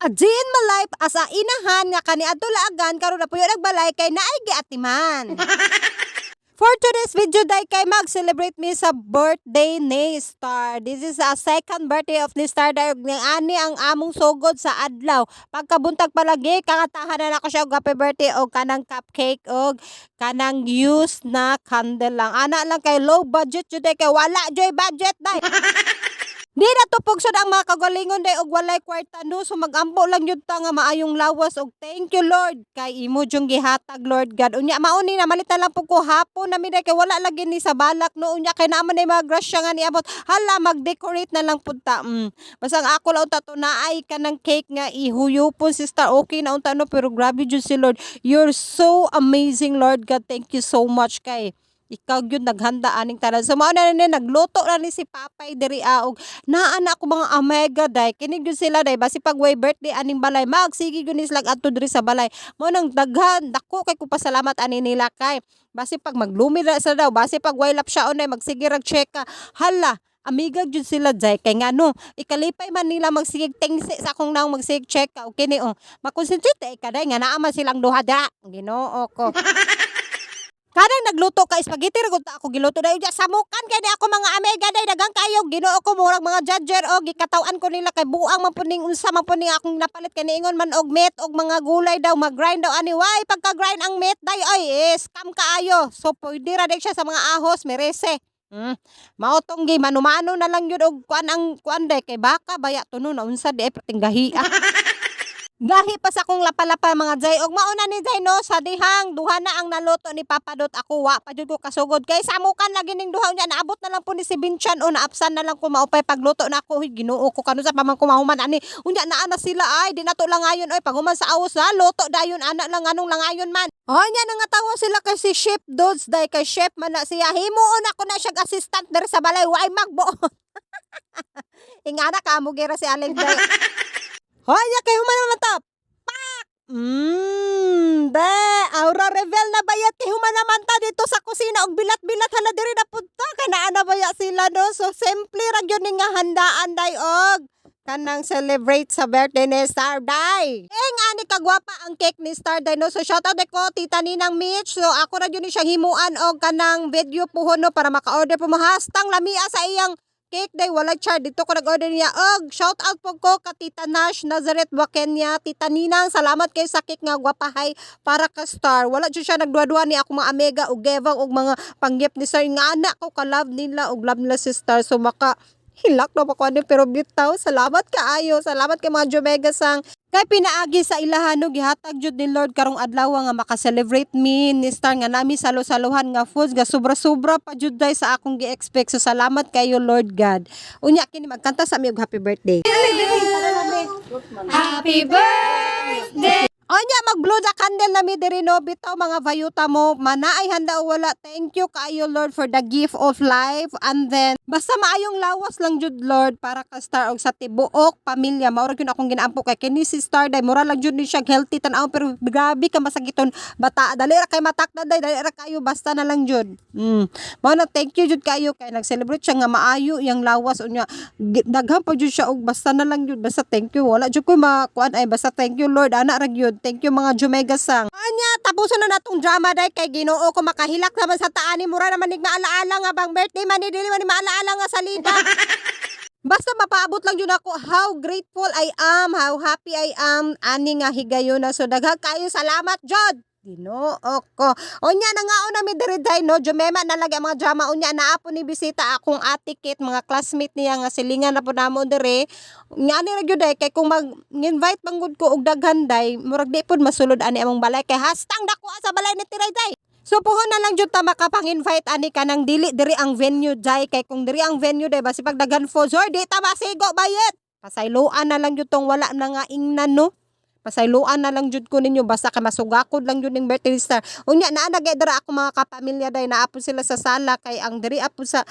Ajiin my life as a inahan nga kaniadto laagan karon na puyo nagbalay kay naay giatiman. For today's video day kay mag-celebrate me sa birthday ni Star. This is a second birthday of ni Star dahil ani ang among sugod sa adlaw. Pagkabuntag palagi kangatahan na ako siya og happy birthday og kanang cupcake og kanang used na candle lang. Ana lang kay low budget jud kay wala joy budget day. Di na tupog sa ang mga kagalingon day og walay kwarta no, so magampo lang yun ta nga maayong lawas og thank you Lord kay imo jung gihatag Lord God. Unya mauni na malita lang pug ko hapon na mi kay wala lagi ni sa balak no, unya kay naman ay mga grasya nga niabot hala mag-decorate na lang pud ta. Basta ang ako lang unta to naay kanang cake nga ihuyupon si Star okay na unta no, pero grabe jud si Lord, you're so amazing Lord God, thank you so much kay ikaw gyud naghanda aning tanan. So mao na ni nagluto na ni si Papay diri og naana ko mga amega day kini gyud sila day basi pag way birthday aning balay magsige gyud ni sila adto diri sa balay. Mao nang daghan dako kay ko pasalamat ani nila kay basi pag maglumi na sila daw basi pag way lap siya onay magsige rag check ka hala amiga jud sila jay kay ngano ikalipay man nila magsigig tingsi sa akong naong magsig check ka okay ni makonsentrate ka day nga naa man silang duha da Ginoo ko. Kadang nagluto ka spaghetti ra gud ako giluto dayon ja samukan kay di ako mga amega day dagang kayo Ginoo ko murag mga judger og gikatawan ko nila kay buang man puning unsa man puning akong napalit kay niingon man og meat og mga gulay daw mag-grind daw ani way pagka-grind ang meat day ay scam kaayo so pwede ra day siya sa mga ahos merese. Mao tong gi manumano na lang yun og kuan day kay baka baya tuno na unsa di ay pating gahi. Gahi pa sa akong lapalapa mga jay og mauna ni jay no sa dihang duha na ang naluto ni Papadot ako wa pa jud ko kasugod kay samukan lagi ning duha nya naabot na lang po ni si Binchan o naapsan na lang ko maupay pagluto na ako Ginoo ko kanu sa pamang kumahuman ani unya naa na sila ay di nato lang ayon oy paghuman sa awos na luto dayon ana lang anong langayon man nya nga tawo sila kay si Chef Dods day kay chef man na siya himuon ako na siya assistant der sa balay way magbuot. Ingana ka mo gira si Aling day. Hoy, kayo human pak! De, aura reveal na bayat kay human naman ta dito sa kusina og bilat-bilat hala diri na punta kay naa na baya sila no. So simple ra gyud nga handaan day og kanang celebrate sa birthday ni Star day. Ani kagwapa ang cake ni Star day no. So shout out ko Tita Ninang Mitch. So ako ra gyud ni siya himuan og kanang video puhon no para maka-order po mahastang lamia sa iyang cake day wala char dito ko nag-order niya og shout out po ko ka Tita Nash Nazareth Buakenya Tita Ninang salamat kayo sa cake nga gwapahay para ka Star wala jud siya nagduwa-duwa ni ako mga amega og gevang og mga panggip ni Star nga anak ko ka love nila og love nila si Star so maka hilak na pa ko ani pero bitaw salamat kaayo salamat kay mga Jomega sang kay pinaagi sa ilahano gihatag jud ni Lord karong adlaw nga maka-celebrate me ni Star nga nami salo-saluhan nga foods nga sobra-sobra pa jud day sa akong gi-expect so salamat kayo Lord God. Unya kini magkanta sa mi og happy birthday. Happy birthday! Onya mag-blow the candle na mi diri no bitaw mga vayuta mo manaay handa o wala thank you kaayo Lord for the gift of life and then basta maayong lawas lang jud Lord para ka Star og sa tibuok pamilya mao ra gyud akong ginaampo kay kini si Star day mura lang jud ni siya healthy tan-aw pero grabe ka masakiton bata dali ra kay matakda day dali ra kayo basta na lang jud mao na thank you jud kayo kay nag-celebrate siya nga maayo yang lawas unya daghan pa jud siya og basta na lang jud basta thank you wala jud ko makuan ay basta thank you Lord ana ra gyud. Thank you mga Jomega sang. Anya, tapuson na natong drama day kay Ginoo ko makahilak naman sa taani mura naman nig maalaala nga bang birthday man ni dili man ni maalaala nga salida. Basta mapaabot lang yun ako how grateful I am, how happy I am ani nga higayon na so daghang kayo salamat jud. Ginoo ko. Unya na nga na mi diri day no Jomema na lagi ang mga drama unya naa po ni bisita akong ate Kate mga classmate niya nga silingan na po namo diri. Nya ni ra gyud day kay kung mag-invite manggod ko og daghan day murag di pud masulod ani among balay kay hastang dako sa balay ni Tiray day. So puhon na lang jud ta makapang-invite ani kanang dili diri ang venue day kay kung diri ang venue day basi pag daghan foods or di ta masigo bayet. Pasayloan na lang jud tong wala na nga ingnan no. Pasayloan na lang jud ko ninyo basta kay masugakod lang jud ning birthday Star. Unya naa nagedra ako mga kapamilya day naapon sila sa sala kay ang diri apon sa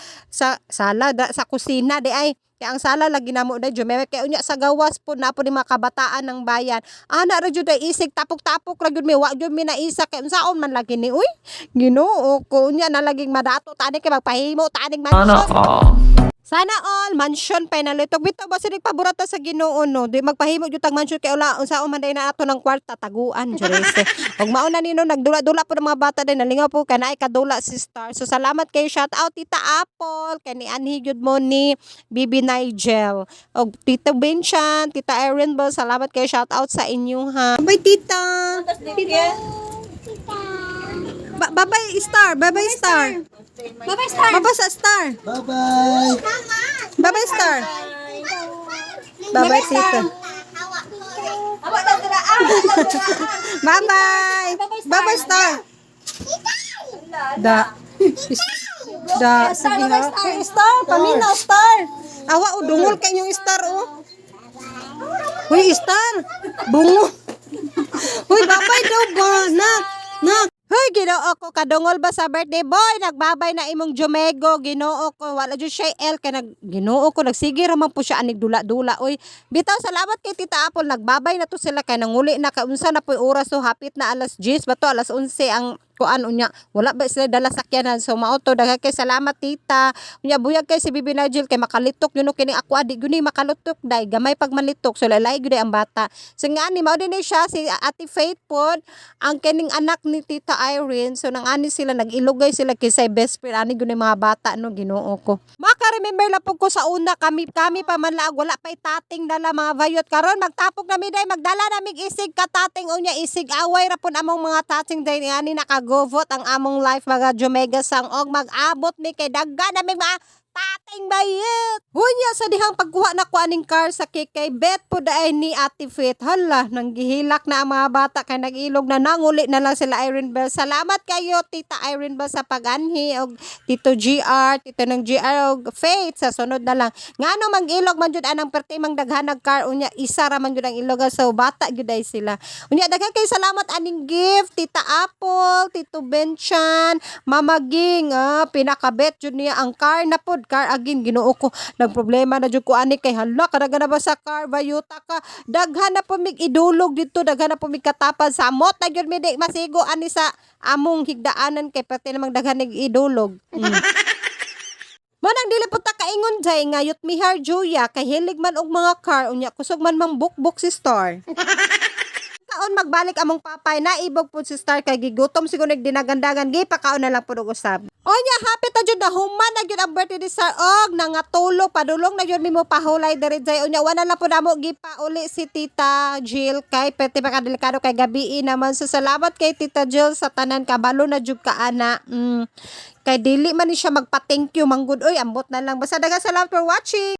sala sa kusina di ay kay ang sala lagi namo day Jomeme kay unya sa gawas po na po ni mga kabataan ng bayan. Ana ra jud day isig tapok-tapok ra jud mi wa jud mi naisa kay unsaon man lagi ni uy. Ginoo ko unya na laging madato tani kay magpahimo taning man. Sana all mansion pa nalitog bitaw ba sinig paborata sa Ginoo no di magpahimo jud tag mansion kay ula unsa man day na ato ng kwarta taguan jurese ug mauna nino nagdula-dula po ng mga bata din nalingaw po kanay kadula si Star so salamat kay shout out Tita Apple kani anhi gyud mo ni Bibi Nigel ug Tita Benchan Tita Erin Bell salamat kay shout out sa inyo ha bye tita bye Star bye Star Bye-bye, Star. baba sa Star Bye-bye. bye Star bye tita bye bye Star da sige ha Star pamina Star awa o dungol kay yung Star Huy Star bungo Huy babay daw ba nak Hoy, Ginoo ko, kadungol ba sa birthday boy? Nagbabay na imong Jumego, Ginoo ko. Wala dyan siya El, kaya Ginoo ko, nagsige raman po siya anig dula-dula. Uy, bitaw, salamat kay Tita Apple. Nagbabay na to sila, kaya nanguli na, kaunsa na po oras, so hapit na alas 10, ba to, alas 11 ang kuan unya wala ba sila dala sakyanan so mauto daghan kay salamat tita unya buyag kay si Bibi Nigel kay makalitok yun kini ako adi guni makalitok day gamay pag malitok so lalay gyud ang bata so nga ni mao din siya si Ate Faith pod ang kining anak ni Tita Irene so nang ani sila nagilugay sila kay say best friend ani guni mga bata no Ginoo ko maka-remember la pud ko sa una kami pa man laag wala pay tating dala mga vayot karon magtapok na mi day magdala na mig isig ka tating unya isig away ra pud among mga tating day ani nakagovot ang among life mga Jumega sang og mag-abot mi kay dagga na mig mga tating bayit. Hunya sa dihang pagkuha na ko aning car sa kay bet po daay ni Ate Faith. Hala, nang gihilak na ang mga bata kay nag-ilog na nanguli na lang sila Irene Bell. Salamat kayo Tita Irene Bell sa pag-anhi og Tito GR, Tito ng GR og Faith sa sunod na lang. Ngano mag-ilog man jud anang perti mang daghanag car unya isa ra man jud ang ilog so bata jud ay sila. Unya daghan kay salamat aning gift Tita Apple, Tito Benchan, Mama Ging, pinakabet jud niya ang car na pod car agin Ginoo ko nagproblema na jud ko ani kay hala kadaghan na ba sa car bayuta ka daghan na po mig idulog dito daghan na po mig katapad sa amot na jud mi di masigo ani sa among higdaanan kay pati namang daghan nig idulog Manang dili po ta kaingon jay nga yut mihar Juya kay hilig man og mga car unya kusog man mang bukbuk si Star kaon magbalik among papay na ibog po si Star kay gigutom siguro nagdinagandagan gi pakaon na lang pud og usab Onya happy ta jud na human na jud ang birthday ni Star og nangatulog padulong na jud nimo pahulay diri jay unya wala na pud amo gipa uli si Tita Jill kay pwede pa kadelikado kay gabi naman so salamat kay Tita Jill sa tanan kabalo na jud ka ana kay dili man ni siya magpa-thank you manggod oy ambot na lang basta daga salamat for watching